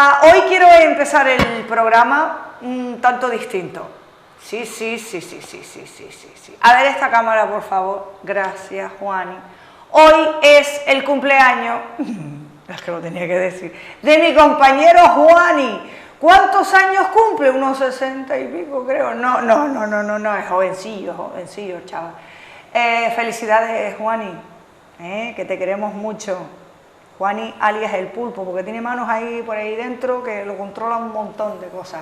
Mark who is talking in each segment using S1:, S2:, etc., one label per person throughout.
S1: Hoy quiero empezar el programa un tanto distinto. Sí. A ver esta cámara, por favor. Gracias, Juani. Hoy es el cumpleaños, es que lo tenía que decir, de mi compañero Juani. ¿Cuántos años cumple? Unos 60 y pico, creo. No, es jovencillo, chaval. Felicidades, Juani, que te queremos mucho. Juani alias el pulpo, porque tiene manos ahí por ahí dentro que lo controla un montón de cosas.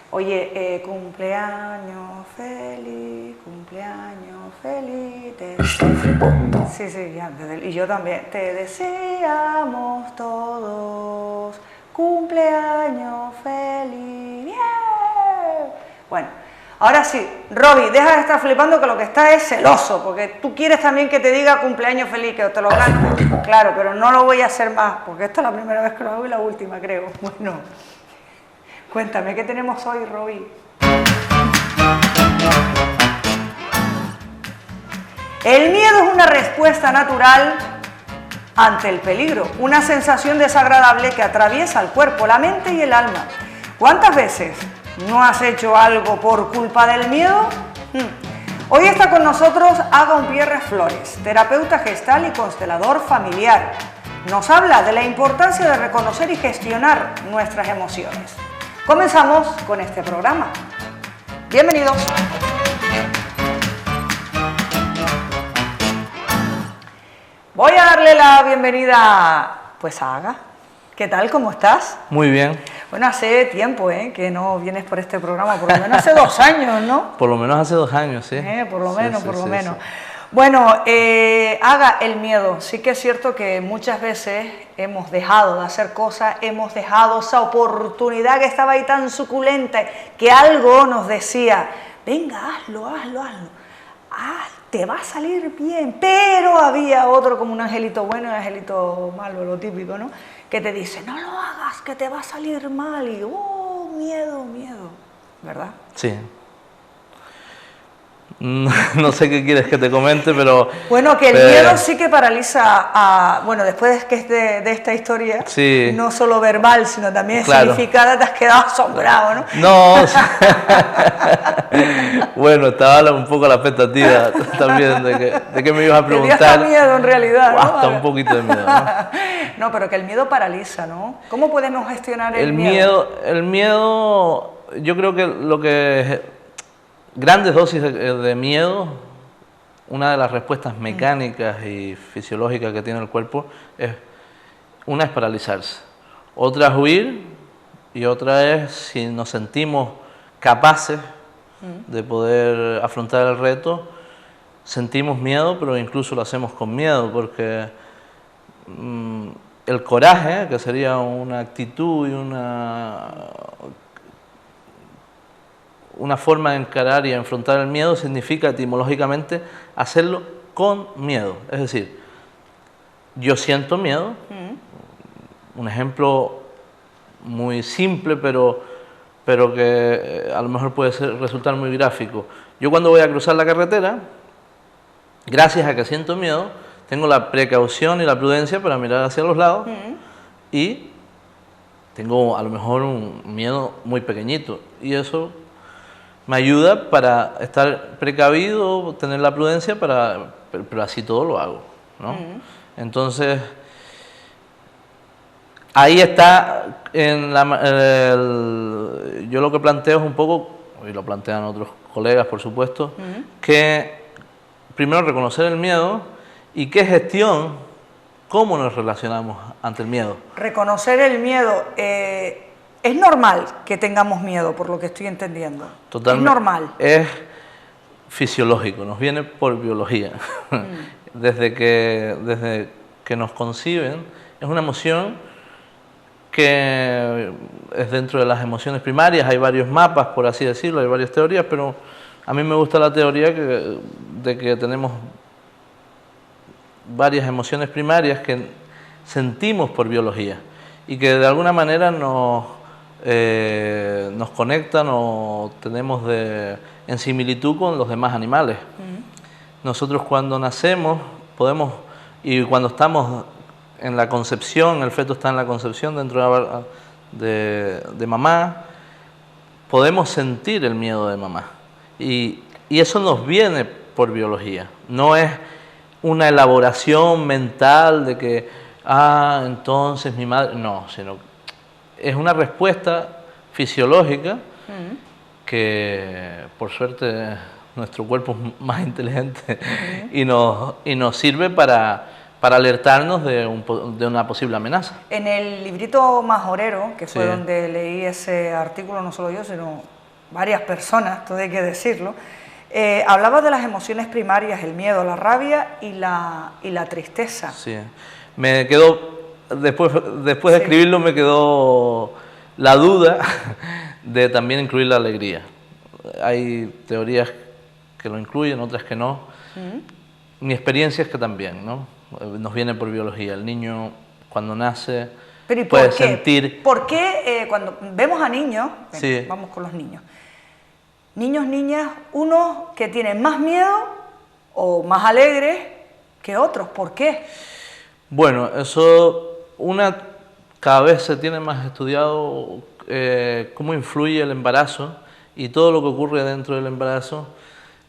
S1: Oye, cumpleaños feliz, Sí, ya, y yo también. Te deseamos todos cumpleaños feliz. ¡Bien! Bueno, ahora sí, Roby, deja de estar flipando, que lo que está es celoso, porque tú quieres también que te diga cumpleaños feliz, que te lo cante. Claro, pero no lo voy a hacer más, porque esta es la primera vez que lo hago y la última, creo. Bueno, cuéntame, ¿qué tenemos hoy, Roby? El miedo es una respuesta natural ante el peligro, una sensación desagradable que atraviesa el cuerpo, la mente y el alma. ¿Cuántas veces no has hecho algo por culpa del miedo? Hoy está con nosotros Aga Pierre Flores, terapeuta gestal y constelador familiar. Nos habla de la importancia de reconocer y gestionar nuestras emociones. Comenzamos con este programa. Bienvenidos. Voy a darle la bienvenida pues a Aga. ¿Qué tal? ¿Cómo estás?
S2: Muy bien.
S1: Bueno, hace tiempo que no vienes por este programa, por lo menos hace 2 años, ¿no?
S2: Por lo menos hace 2 años, sí.
S1: Por lo menos. Bueno, Aga, el miedo. Sí que es cierto que muchas veces hemos dejado de hacer cosas, hemos dejado esa oportunidad que estaba ahí tan suculenta, que algo nos decía, venga, hazlo. Te va a salir bien, pero había otro como un angelito bueno y un angelito malo, lo típico, ¿no? Que te dice, no lo hagas, que te va a salir mal, y miedo, ¿verdad?
S2: Sí. No sé qué quieres que te comente, pero...
S1: Bueno, que el miedo sí que paraliza bueno, después de esta historia,
S2: sí,
S1: no solo verbal, sino también
S2: claro,
S1: significada, te has quedado asombrado, ¿no?
S2: No, bueno, estaba un poco la expectativa también de que me ibas a preguntar.
S1: Tenías hasta miedo en realidad, ¿no?
S2: Hasta un poquito de miedo, ¿no?
S1: No, pero que el miedo paraliza, ¿no? ¿Cómo podemos gestionar el miedo?
S2: El miedo, yo creo que lo que... Grandes dosis de miedo, una de las respuestas mecánicas y fisiológicas que tiene el cuerpo una es paralizarse, otra es huir y otra es, si nos sentimos capaces de poder afrontar el reto, sentimos miedo, pero incluso lo hacemos con miedo, porque el coraje, que sería una actitud y una forma de encarar y enfrentar el miedo, significa etimológicamente hacerlo con miedo. Es decir, yo siento miedo, un ejemplo muy simple, pero que a lo mejor puede resultar muy gráfico. Yo cuando voy a cruzar la carretera, gracias a que siento miedo, tengo la precaución y la prudencia para mirar hacia los lados y tengo a lo mejor un miedo muy pequeñito, y eso me ayuda para estar precavido, tener la prudencia, pero así todo lo hago, ¿no? Entonces, ahí está, yo lo que planteo es un poco, y lo plantean otros colegas, por supuesto, que primero reconocer el miedo y qué gestión, cómo nos relacionamos ante el miedo.
S1: Reconocer el miedo, es normal que tengamos miedo, por lo que estoy entendiendo.
S2: Totalmente.
S1: Es normal.
S2: Es fisiológico, nos viene por biología. Desde que nos conciben, es una emoción que es dentro de las emociones primarias. Hay varios mapas, por así decirlo, hay varias teorías, pero a mí me gusta la teoría de que tenemos varias emociones primarias que sentimos por biología y que de alguna manera nos conectan o tenemos en similitud con los demás animales. Nosotros cuando nacemos y cuando estamos en la concepción, el feto está en la concepción dentro de mamá, podemos sentir el miedo de mamá. Y eso nos viene por biología. No es una elaboración mental de que, entonces mi madre... No, sino es una respuesta fisiológica que, por suerte, nuestro cuerpo es más inteligente y nos sirve para alertarnos de una posible amenaza.
S1: En el librito Majorero, que fue donde leí ese artículo, no solo yo, sino varias personas, todo hay que decirlo, hablaba de las emociones primarias, el miedo, la rabia y la tristeza.
S2: Sí, me quedó, después de escribirlo me quedó la duda de también incluir la alegría. Hay teorías que lo incluyen, otras que no. Mi experiencia es que también, ¿no? Nos viene por biología. El niño cuando nace puede sentir...
S1: ¿Por qué cuando vemos a niños, vamos con los niños, niñas, unos que tienen más miedo o más alegres que otros? ¿Por qué?
S2: Bueno, eso cada vez se tiene más estudiado cómo influye el embarazo y todo lo que ocurre dentro del embarazo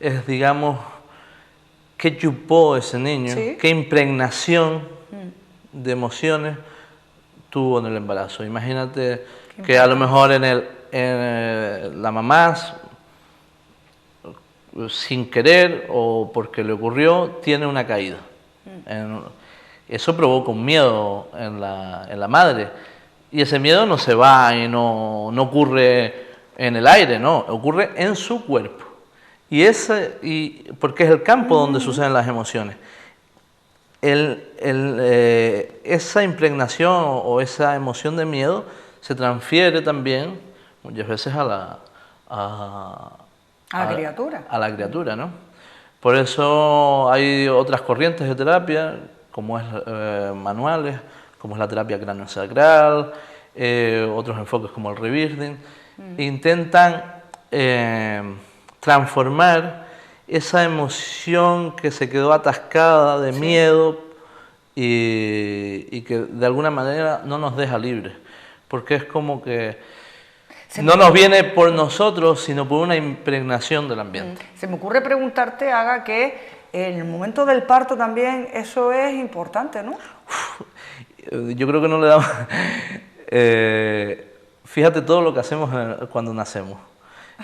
S2: es, digamos, qué chupó ese niño, qué impregnación de emociones tuvo en el embarazo. Imagínate que a lo mejor la mamá, sin querer o porque le ocurrió, tiene una caída. Eso provoca un miedo en la madre. Y ese miedo no se va y no ocurre en el aire, no, ocurre en su cuerpo. Porque es el campo donde suceden las emociones. Esa impregnación o esa emoción de miedo se transfiere también muchas veces a la criatura, ¿no? Por eso hay otras corrientes de terapia, como es manuales, como es la terapia craneosacral, otros enfoques como el rebirthing, intentan transformar esa emoción que se quedó atascada de miedo y que de alguna manera no nos deja libres, porque es como que no nos viene por nosotros, sino por una impregnación del ambiente.
S1: Se me ocurre preguntarte, Aga, que en el momento del parto también eso es importante, ¿no?
S2: Yo creo que no le damos... fíjate todo lo que hacemos cuando nacemos.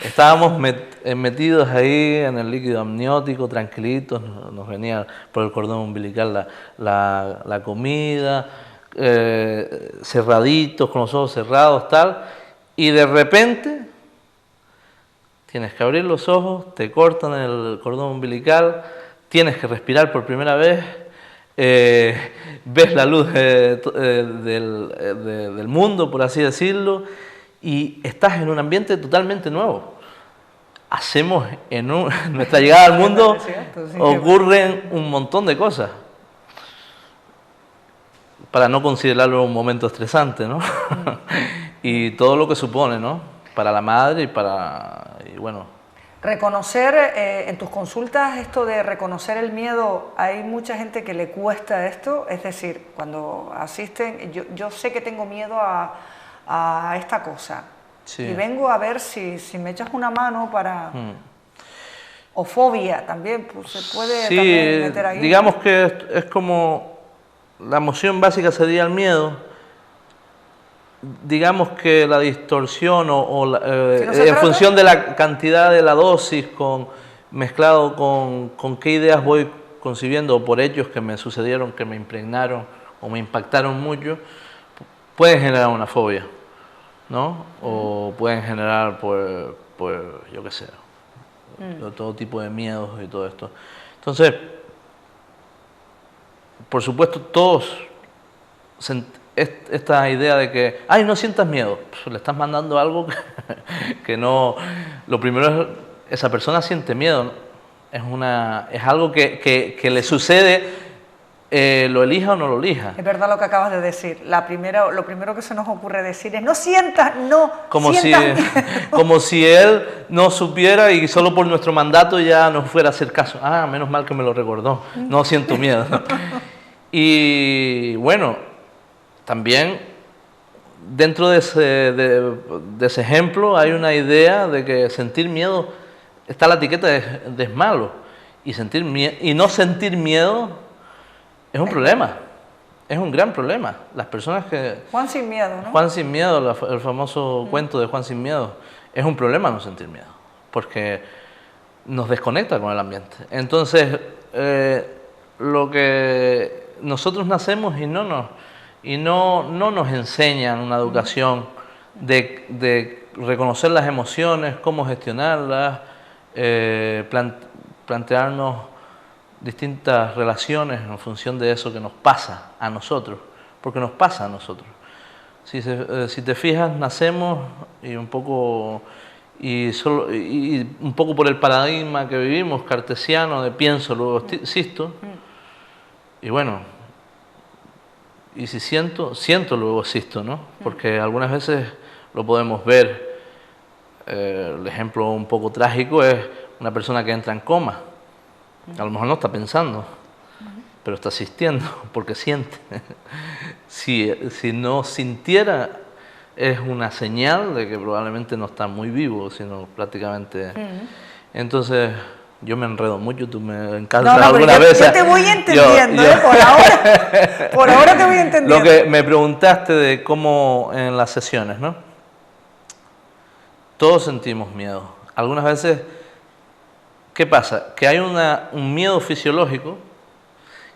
S2: Estábamos metidos ahí en el líquido amniótico, tranquilitos, nos venía por el cordón umbilical la comida, cerraditos, con los ojos cerrados, tal, y de repente tienes que abrir los ojos, te cortan el cordón umbilical, tienes que respirar por primera vez, ves la luz del mundo, por así decirlo, y estás en un ambiente totalmente nuevo. Nuestra llegada al mundo ocurren un montón de cosas, para no considerarlo un momento estresante, ¿no? Y todo lo que supone, ¿no? Para la madre y bueno.
S1: Reconocer, en tus consultas, esto de reconocer el miedo, hay mucha gente que le cuesta esto, es decir, cuando asisten, yo sé que tengo miedo a esta cosa, y vengo a ver si me echas una mano para... O fobia también, pues se puede también meter ahí.
S2: Digamos que es como la emoción básica sería el miedo. Digamos que la distorsión en función de la cantidad de la dosis mezclado con qué ideas voy concibiendo o por hechos que me sucedieron, que me impregnaron o me impactaron mucho, pueden generar una fobia, ¿no? O pueden generar, pues yo qué sé, todo tipo de miedos y todo esto. Entonces, por supuesto, todos esta idea de que, no sientas miedo, pues le estás mandando algo que no... Lo primero es, esa persona siente miedo, ¿no? Es algo que le sucede, lo elija o no lo elija.
S1: Es verdad lo que acabas de decir. Lo primero que se nos ocurre decir es, no sientas, no
S2: como
S1: sientas
S2: como si él no supiera y solo por nuestro mandato ya nos fuera a hacer caso. Menos mal que me lo recordó, no siento miedo. Y bueno... También dentro de ese ejemplo hay una idea de que sentir miedo, está la etiqueta de es malo, y no sentir miedo es un problema, es un gran problema. Las personas que...
S1: Juan sin miedo, ¿no?
S2: Juan sin miedo, el famoso cuento de Juan sin miedo, es un problema no sentir miedo, porque nos desconecta con el ambiente. Entonces, lo que nosotros nacemos y no nos enseñan una educación de reconocer las emociones, cómo gestionarlas, plantearnos distintas relaciones en función de eso que nos pasa a nosotros, porque nos pasa a nosotros. Si te fijas, nacemos y un poco por el paradigma que vivimos, cartesiano, de pienso, luego existo, y bueno, y si siento, luego existo, ¿no? Porque algunas veces lo podemos ver. El ejemplo un poco trágico es una persona que entra en coma. A lo mejor no está pensando, pero está asistiendo porque siente. Si no sintiera, es una señal de que probablemente no está muy vivo, sino prácticamente... Entonces, yo me enredo mucho, tú me encantas alguna vez.
S1: Yo te voy entendiendo, por ahora te voy entendiendo.
S2: Lo que me preguntaste de cómo en las sesiones, ¿no? Todos sentimos miedo. Algunas veces, ¿qué pasa? Que hay un miedo fisiológico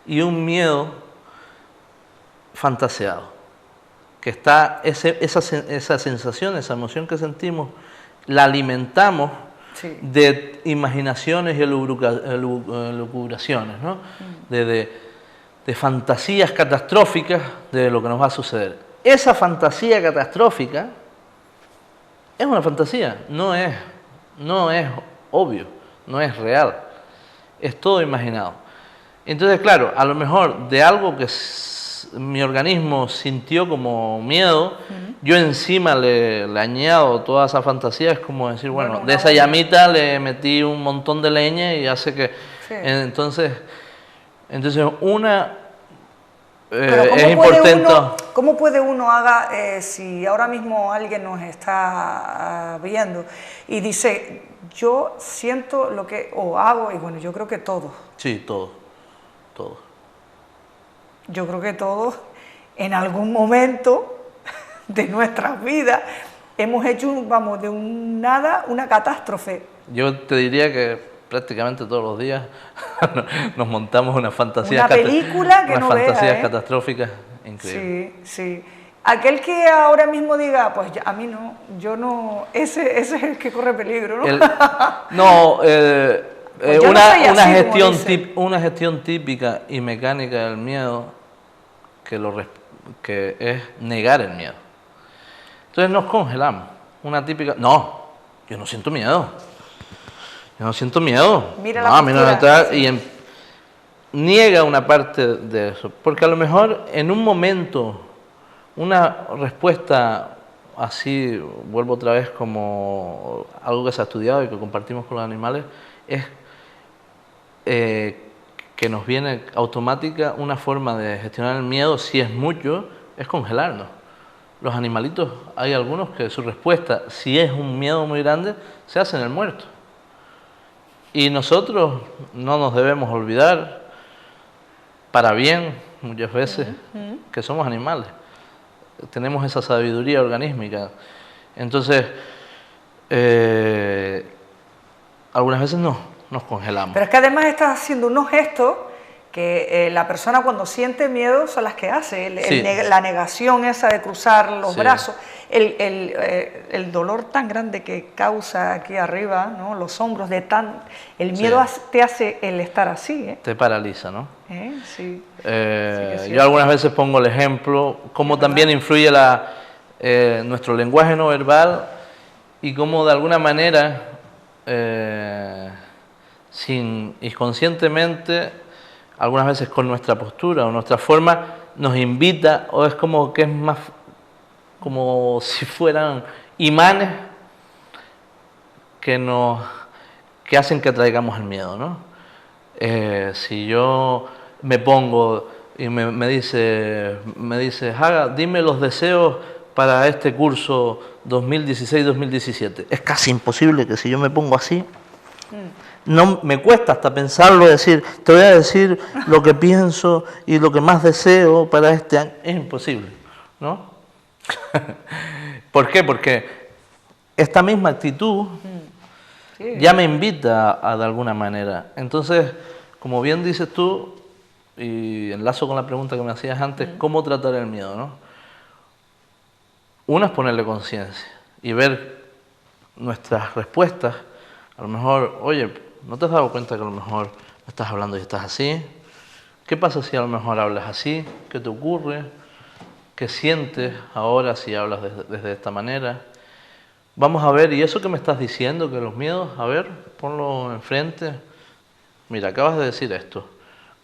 S2: y un miedo fantaseado. Que está esa sensación, esa emoción que sentimos, la alimentamos de imaginaciones y elucubraciones, ¿no? De fantasías catastróficas de lo que nos va a suceder. Esa fantasía catastrófica es una fantasía, no es obvio, no es real, es todo imaginado. Entonces, claro, a lo mejor de algo que mi organismo sintió como miedo, yo encima le añado toda esa fantasía, es como decir, bueno, de esa llamita le metí un montón de leña y hace que... Sí. Entonces es importante...
S1: ¿Cómo puede uno si ahora mismo alguien nos está viendo y dice, yo siento lo que, o hago, y bueno, yo creo que todos.
S2: Sí, todos.
S1: Yo creo que todos, en algún momento de nuestras vidas, hemos hecho, de un nada, una catástrofe.
S2: Yo te diría que prácticamente todos los días nos montamos una fantasía.
S1: Una película que no veas,
S2: fantasías catastróficas increíbles.
S1: Sí. Aquel que ahora mismo diga, pues a mí no, yo no, ese es el que corre peligro, ¿no?
S2: Pues una gestión típica y mecánica del miedo que es negar el miedo. Entonces nos congelamos. Una típica, no, yo no siento miedo.
S1: Mira la postura.
S2: Y niega una parte de eso. Porque a lo mejor en un momento, una respuesta así, vuelvo otra vez como algo que se ha estudiado y que compartimos con los animales, es que nos viene automática una forma de gestionar el miedo, si es mucho, es congelarnos. Los animalitos, hay algunos que su respuesta, si es un miedo muy grande, se hacen el muerto. Y nosotros no nos debemos olvidar, para bien, muchas veces, que somos animales. Tenemos esa sabiduría organísmica. Entonces, algunas veces nos congelamos.
S1: Pero es que además estás haciendo unos gestos que la persona cuando siente miedo son las que hace, la negación esa de cruzar los brazos, el dolor tan grande que causa aquí arriba, ¿no? Los hombros, el miedo te hace el estar así.
S2: Te paraliza, ¿no?
S1: Sí.
S2: Yo algunas veces pongo el ejemplo, cómo también influye nuestro lenguaje no verbal y cómo de alguna manera, inconscientemente, algunas veces con nuestra postura o nuestra forma, nos invita, o es como que es más como si fueran imanes que hacen que atraigamos el miedo, ¿no? Si yo me pongo y me dice, Haga, dime los deseos para este curso 2016-2017. Es casi imposible que si yo me pongo así, no me cuesta hasta pensarlo, decir, te voy a decir lo que pienso y lo que más deseo para este año. Es imposible, ¿no? ¿Por qué? Porque esta misma actitud ya me invita a de alguna manera. Entonces, como bien dices tú, y enlazo con la pregunta que me hacías antes, ¿cómo tratar el miedo, no? Una es ponerle conciencia y ver nuestras respuestas. A lo mejor, oye, ¿no te has dado cuenta que a lo mejor me estás hablando y estás así? ¿Qué pasa si a lo mejor hablas así? ¿Qué te ocurre? ¿Qué sientes ahora si hablas desde esta manera? Vamos a ver, y eso que me estás diciendo, que los miedos, a ver, ponlo enfrente. Mira, acabas de decir esto,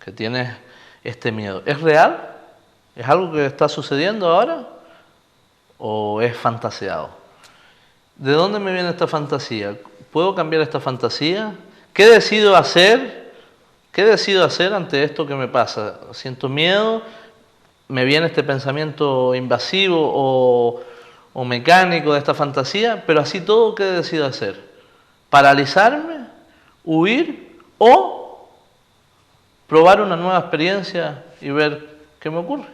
S2: que tienes este miedo. ¿Es real? ¿Es algo que está sucediendo ahora? ¿O es fantaseado? ¿De dónde me viene esta fantasía? ¿Puedo cambiar esta fantasía? ¿Qué decido hacer? ¿Qué decido hacer ante esto que me pasa? ¿Siento miedo? ¿Me viene este pensamiento invasivo o mecánico de esta fantasía? Pero así todo, ¿qué decido hacer? ¿Paralizarme? ¿Huir? ¿O probar una nueva experiencia y ver qué me ocurre?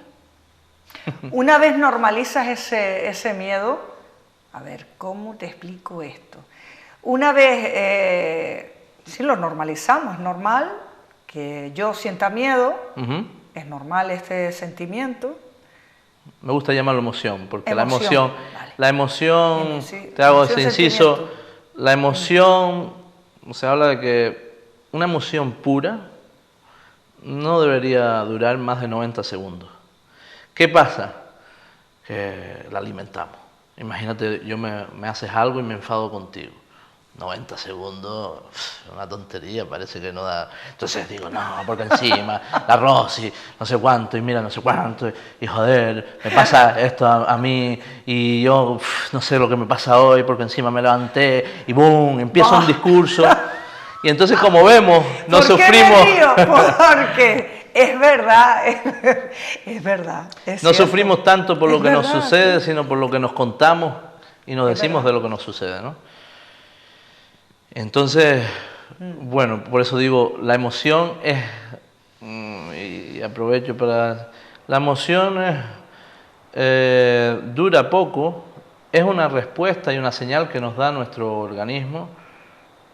S1: Una vez normalizas ese miedo, a ver, ¿cómo te explico esto? Una vez, si lo normalizamos, es normal que yo sienta miedo, es normal este sentimiento.
S2: Me gusta llamarlo emoción, porque
S1: Emoción,
S2: la emoción,
S1: sí,
S2: te hago
S1: emoción,
S2: ese inciso,
S1: sentimiento.
S2: la emoción, se habla de que una emoción pura no debería durar más de 90 segundos. ¿Qué pasa? Que la alimentamos. Imagínate, me haces algo y me enfado contigo. 90 segundos, una tontería, parece que no da. Entonces digo, no, porque encima, la Rosy, no sé cuánto, y mira, no sé cuánto, y joder, me pasa esto a mí, y yo no sé lo que me pasa hoy, porque encima me levanté, y boom, empieza un discurso. Y entonces, como vemos, no sufrimos.
S1: ¿Por qué me río? Porque es verdad, es verdad. Es
S2: No
S1: cierto.
S2: sufrimos tanto por lo
S1: Es
S2: que nos
S1: verdad,
S2: sucede,
S1: sí.
S2: sino por lo que nos contamos y nos
S1: Es
S2: decimos
S1: verdad.
S2: de lo que nos sucede, ¿no? Entonces, bueno, por eso digo, la emoción es, y aprovecho para, la emoción dura poco, es una respuesta y una señal que nos da nuestro organismo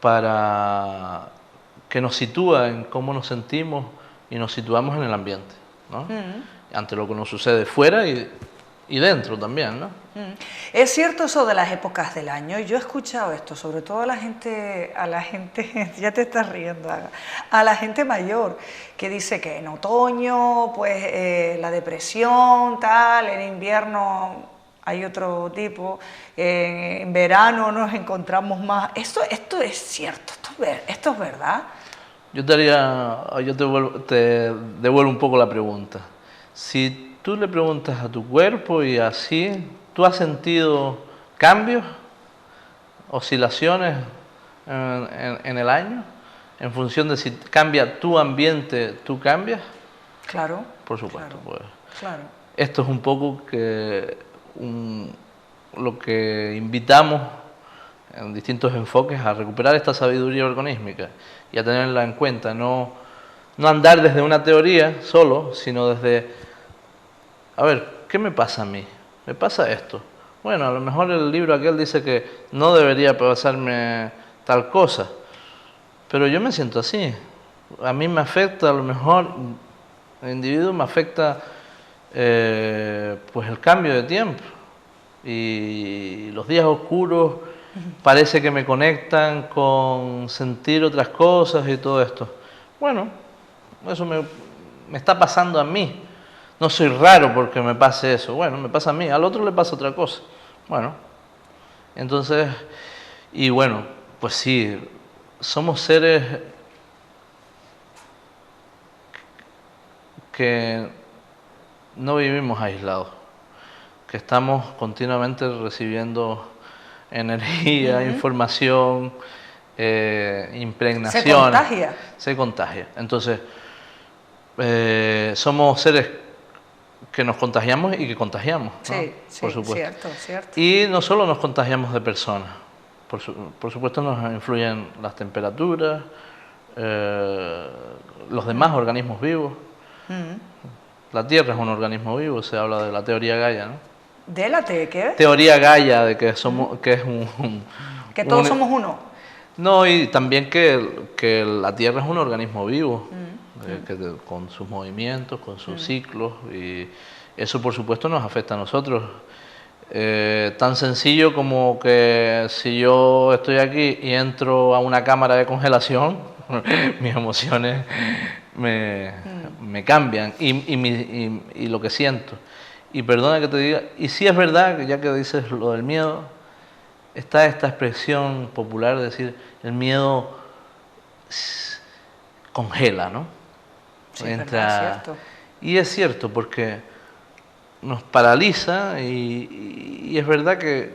S2: para que nos sitúa en cómo nos sentimos y nos situamos en el ambiente, ¿no? Ante lo que nos sucede fuera y dentro también, ¿no?
S1: Es cierto eso de las épocas del año. Yo he escuchado esto, sobre todo a la gente, ya te estás riendo, a la gente mayor, que dice que en otoño, pues la depresión, tal, en invierno hay otro tipo, en verano nos encontramos más. Esto es cierto, esto es verdad.
S2: Yo te devuelvo un poco la pregunta. Si tú le preguntas a tu cuerpo y así, ¿tú has sentido cambios, oscilaciones en el año? En función de si cambia tu ambiente, ¿tú cambias?
S1: Claro.
S2: Por supuesto.
S1: Claro,
S2: Pues.
S1: claro.
S2: Esto es un poco lo que invitamos en distintos enfoques a recuperar esta sabiduría organísmica y a tenerla en cuenta, no andar desde una teoría solo, sino desde, a ver, ¿qué me pasa a mí? ¿Me pasa esto? Bueno, a lo mejor el libro aquel dice que no debería pasarme tal cosa, pero yo me siento así. A mí me afecta, a lo mejor, el individuo me afecta pues el cambio de tiempo y los días oscuros parece que me conectan con sentir otras cosas y todo esto. Bueno, eso me está pasando a mí. No soy raro porque me pase eso. Bueno, me pasa a mí. Al otro le pasa otra cosa. Bueno, entonces, y bueno, pues sí, somos seres que no vivimos aislados, que estamos continuamente recibiendo energía, información, impregnación.
S1: Se contagia.
S2: Se contagia. Entonces, somos seres que nos contagiamos y que contagiamos, ¿no?
S1: Sí, sí,
S2: por supuesto.
S1: cierto, cierto.
S2: Y no solo nos contagiamos de personas, por supuesto nos influyen las temperaturas, los demás organismos vivos. La Tierra es un organismo vivo, se habla de la teoría Gaia, ¿no?
S1: ¿De la T qué?
S2: Teoría Gaia, de que somos, que es un
S1: Que todos somos uno.
S2: No, y también que la Tierra es un organismo vivo, con sus movimientos, con sus ciclos, y eso por supuesto nos afecta a nosotros. Tan sencillo como que si yo estoy aquí y entro a una cámara de congelación, mis emociones me cambian y lo que siento. Y perdona que te diga, y sí es verdad, que ya que dices lo del miedo, está esta expresión popular de decir, el miedo congela, ¿no?
S1: Sí, es verdad, es cierto.
S2: Y es cierto, porque nos paraliza y es verdad que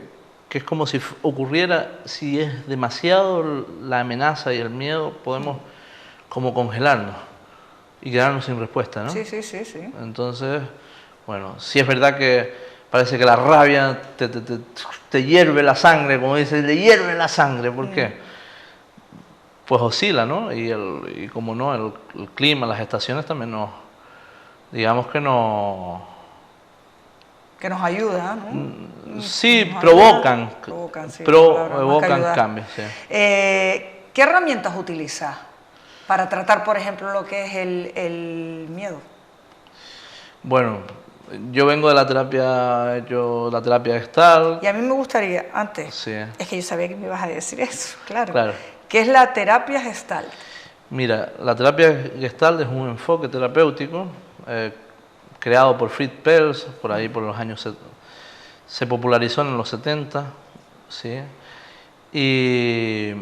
S2: es como si ocurriera, si es demasiado la amenaza y el miedo, podemos como congelarnos y quedarnos sin respuesta, ¿no?
S1: Sí, sí, sí, sí.
S2: Entonces, bueno, sí es verdad que parece que la rabia te hierve la sangre, como dice, le hierve la sangre. ¿Por qué? Pues oscila, ¿no? Y como no, el clima, las estaciones también nos, digamos que no...
S1: Que nos ayuda, ¿no?
S2: Sí,
S1: Nos
S2: provocan,
S1: provocan, sí,
S2: provocan cambios, sí.
S1: ¿Qué herramientas utilizas para tratar, por ejemplo, lo que es el miedo?
S2: Bueno, yo vengo de la terapia, he hecho la terapia Gestalt.
S1: Y a mí me gustaría, antes,
S2: Sí.
S1: es que yo sabía que me ibas a decir eso, claro.
S2: Claro.
S1: ¿Qué es la terapia Gestalt?
S2: Mira, la terapia Gestalt es un enfoque terapéutico creado por Fritz Perls, por ahí por los años... Se popularizó en los 70, ¿sí? Y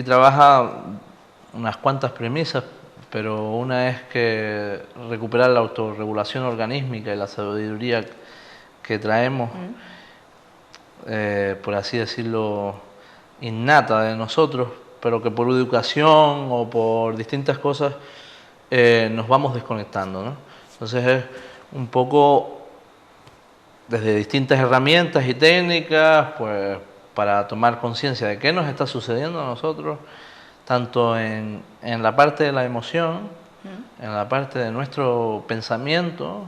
S2: trabaja unas cuantas premisas, pero una es que recuperar la autorregulación organísmica y la sabiduría que traemos, por así decirlo, innata de nosotros, pero que por educación o por distintas cosas nos vamos desconectando, ¿no? Entonces es un poco desde distintas herramientas y técnicas, pues para tomar conciencia de qué nos está sucediendo a nosotros, tanto en la parte de la emoción, en la parte de nuestro pensamiento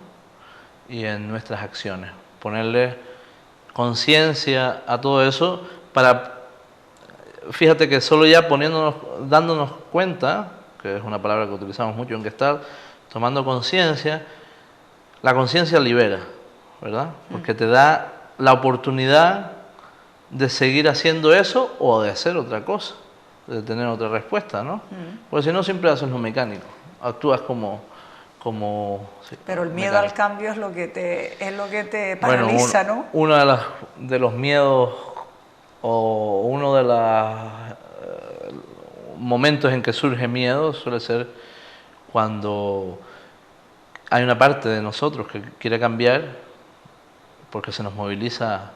S2: y en nuestras acciones. Ponerle conciencia a todo eso para, fíjate que solo ya dándonos cuenta, que es una palabra que utilizamos mucho en Gestalt, tomando conciencia, la conciencia libera, ¿verdad? Porque te da la oportunidad de seguir haciendo eso o de hacer otra cosa, de tener otra respuesta, ¿no? Porque si no siempre haces lo mecánico, actúas como sí,
S1: pero el miedo
S2: mecánico.
S1: al cambio es lo que te paraliza,
S2: bueno,
S1: ¿no?
S2: Uno de los miedos o uno de los momentos en que surge miedo suele ser cuando hay una parte de nosotros que quiere cambiar porque se nos moviliza.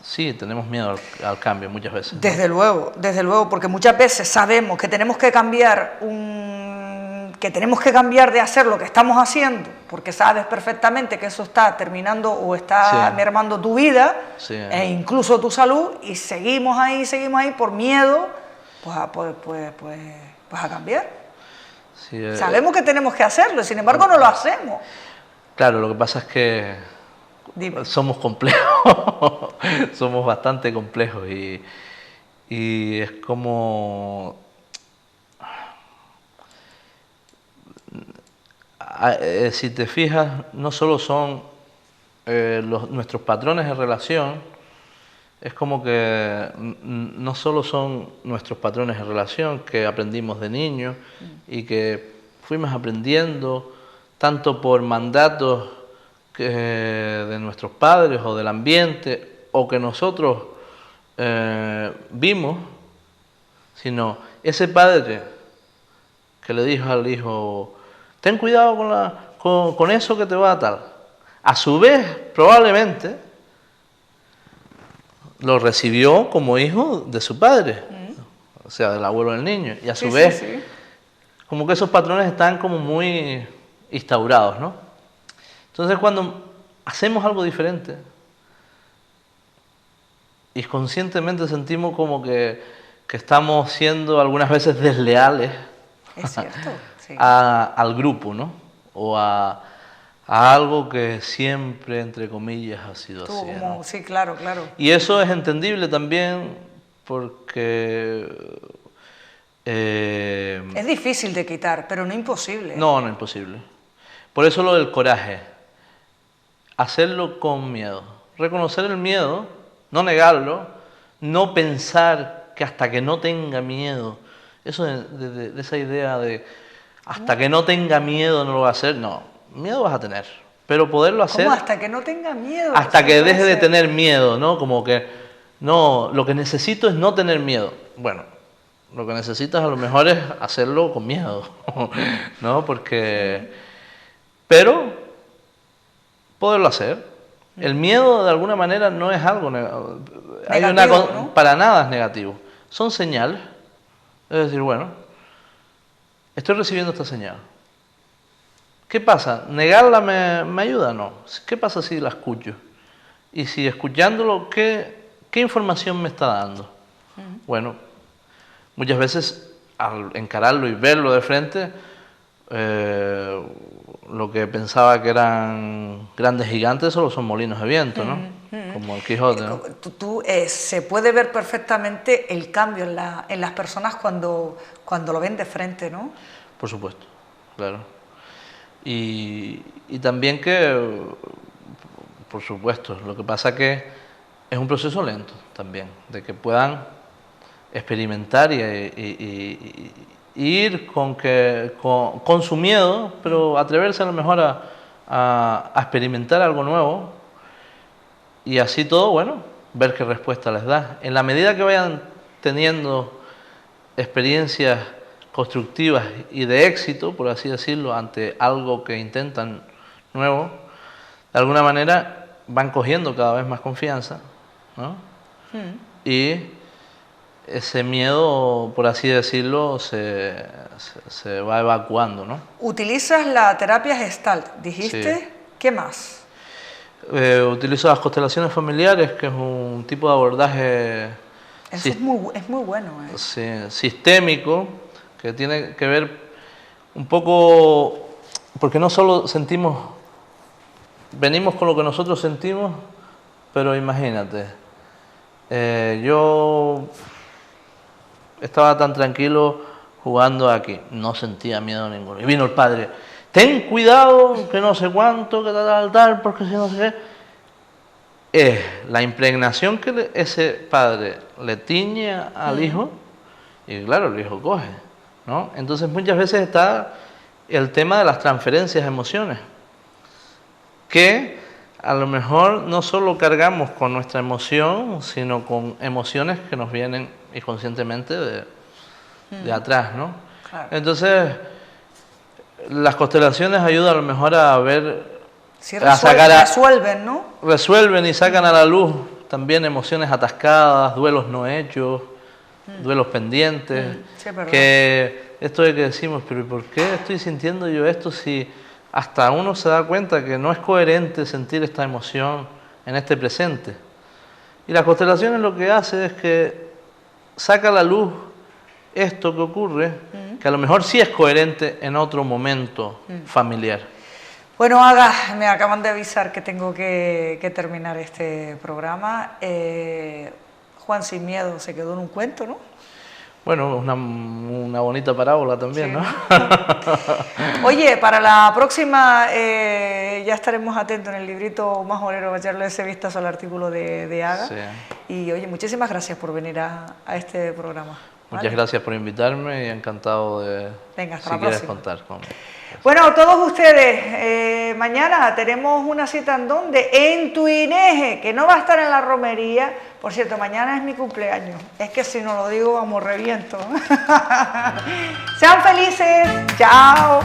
S2: Sí, tenemos miedo al cambio muchas veces, ¿no?
S1: Desde luego, porque muchas veces sabemos que tenemos que cambiar de hacer lo que estamos haciendo, porque sabes perfectamente que eso está terminando o está mermando tu vida, e incluso tu salud, y seguimos ahí por miedo, pues a cambiar.
S2: Sí,
S1: sabemos que tenemos que hacerlo, sin embargo no lo hacemos.
S2: Claro, lo que pasa es que
S1: Dime.
S2: somos complejos, somos bastante complejos y es como... si te fijas, no solo son nuestros patrones de relación, es como que no solo son nuestros patrones de relación que aprendimos de niños y que fuimos aprendiendo tanto por mandatos de nuestros padres o del ambiente o que nosotros vimos, sino ese padre que le dijo al hijo, ten cuidado con eso que te va a atar. A su vez, probablemente, lo recibió como hijo de su padre, o sea, del abuelo del niño. Y a su vez, como que esos patrones están como muy instaurados, ¿no? Entonces cuando hacemos algo diferente y conscientemente sentimos como que estamos siendo algunas veces desleales
S1: Es cierto, sí.
S2: al grupo, ¿no? O a algo que siempre, entre comillas, ha sido así, ¿no?
S1: Sí, claro, claro.
S2: Y eso es entendible también porque...
S1: Es difícil de quitar, pero no imposible.
S2: No, no imposible. Por eso lo del coraje. Hacerlo con miedo. Reconocer el miedo, no negarlo, no pensar que hasta que no tenga miedo, eso de esa idea de hasta que no tenga miedo no lo va a hacer, no, miedo vas a tener, pero poderlo hacer...
S1: ¿Cómo hasta que no tenga miedo?
S2: Hasta que deje de tener miedo, ¿no? Como que, no, lo que necesito es no tener miedo. Bueno, lo que necesitas a lo mejor es hacerlo con miedo, ¿no? Porque... Pero, poderlo hacer. El miedo, de alguna manera, no es algo negativo.
S1: ¿No?
S2: Para nada es negativo. Son señales. Es decir, bueno, estoy recibiendo esta señal. ¿Qué pasa? ¿Negarla me ayuda? No. ¿Qué pasa si la escucho? Y si escuchándolo, ¿qué información me está dando? Bueno, muchas veces al encararlo y verlo de frente, lo que pensaba que eran grandes gigantes solo son molinos de viento, ¿no? Como el Quijote, ¿no?
S1: Se puede ver perfectamente el cambio en las personas cuando lo ven de frente, ¿no?
S2: Por supuesto, claro. Y también que, por supuesto, lo que pasa que es un proceso lento también, de que puedan experimentar y ir con su miedo, pero atreverse a lo mejor a experimentar algo nuevo y así todo, bueno, ver qué respuesta les da. En la medida que vayan teniendo experiencias constructivas y de éxito, por así decirlo, ante algo que intentan nuevo, de alguna manera van cogiendo cada vez más confianza, ¿no? Y ese miedo, por así decirlo, se va evacuando, ¿no?
S1: Utilizas la terapia Gestalt, dijiste.
S2: Sí.
S1: ¿Qué más?
S2: Utilizo las constelaciones familiares, que es un tipo de abordaje
S1: Eso es muy bueno, ¿eh?
S2: Sí, sistémico, que tiene que ver un poco, porque no solo venimos con lo que nosotros sentimos, pero imagínate, yo estaba tan tranquilo jugando aquí, no sentía miedo ninguno. Y vino el padre, ten cuidado, que no sé cuánto, que tal, porque si no sé qué. Es la impregnación que ese padre le tiñe al hijo, y claro, el hijo coge, ¿no? Entonces muchas veces está el tema de las transferencias de emociones, que a lo mejor no solo cargamos con nuestra emoción, sino con emociones que nos vienen inconscientemente de atrás, ¿no?
S1: Claro.
S2: Entonces, las constelaciones ayudan a lo mejor a ver...
S1: Sí, resuelven, ¿no?
S2: Resuelven y sacan a la luz también emociones atascadas, duelos no hechos, duelos pendientes,
S1: sí, es verdad.
S2: que esto de que decimos, pero ¿y por qué estoy sintiendo yo esto si hasta uno se da cuenta que no es coherente sentir esta emoción en este presente? Y las constelaciones lo que hace es que saca a la luz esto que ocurre, que a lo mejor sí es coherente en otro momento familiar.
S1: Bueno, Aga, me acaban de avisar que tengo que terminar este programa. Juan Sin Miedo se quedó en un cuento, ¿no?
S2: Bueno, una bonita parábola también, sí,
S1: ¿no? Oye, para la próxima ya estaremos atentos en el librito Más Bolero, a echarle ese vistazo al artículo de Aga. Sí. Y oye, muchísimas gracias por venir a este programa.
S2: Muchas gracias por invitarme y encantado de,
S1: venga, hasta
S2: si
S1: la
S2: quieres
S1: próxima.
S2: contar conmigo.
S1: Bueno, todos ustedes, mañana tenemos una cita en donde, en Tuineje, que no va a estar en la romería. Por cierto, mañana es mi cumpleaños. Es que si no lo digo, vamos, reviento. Sean felices. Chao.